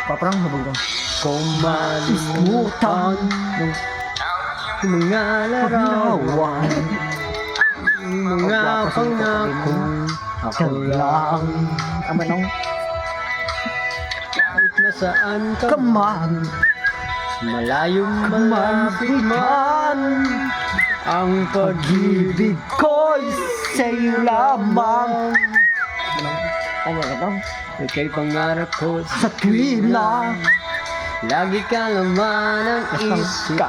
Paparang habog lang. Kung malimutan ng mga larawan, mga pangako, ako lang. Ama nung Kahit nasaan ka kaman. malayong malapit man, ang pag-ibig Ko'y sa'yo lamang. Ano ka to? ika'y pangarap ko Sa tuwila. lagi ka laman ang isip.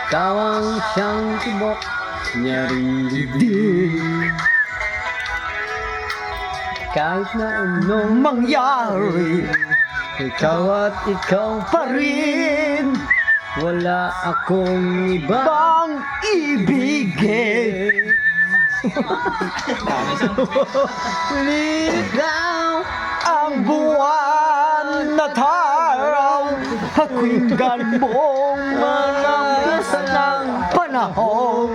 Ikaw ang siyang tibok niya rin dibdib. Kahit na anong Mangyari ikaw at ikaw pa rin. wala akong iba. Bang ibigin. Ligaw Ang buwan at araw, pakinggan mong manapis ng panahon.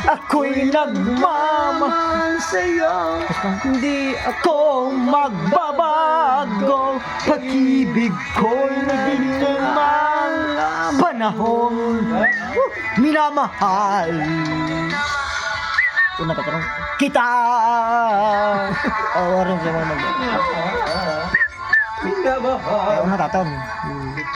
Ako'y nagmamahal sa'yo, hindi ako magbabago. Pag-ibig ko'y naging panahon, minamahal una ka kita. Rin siya mag una taton.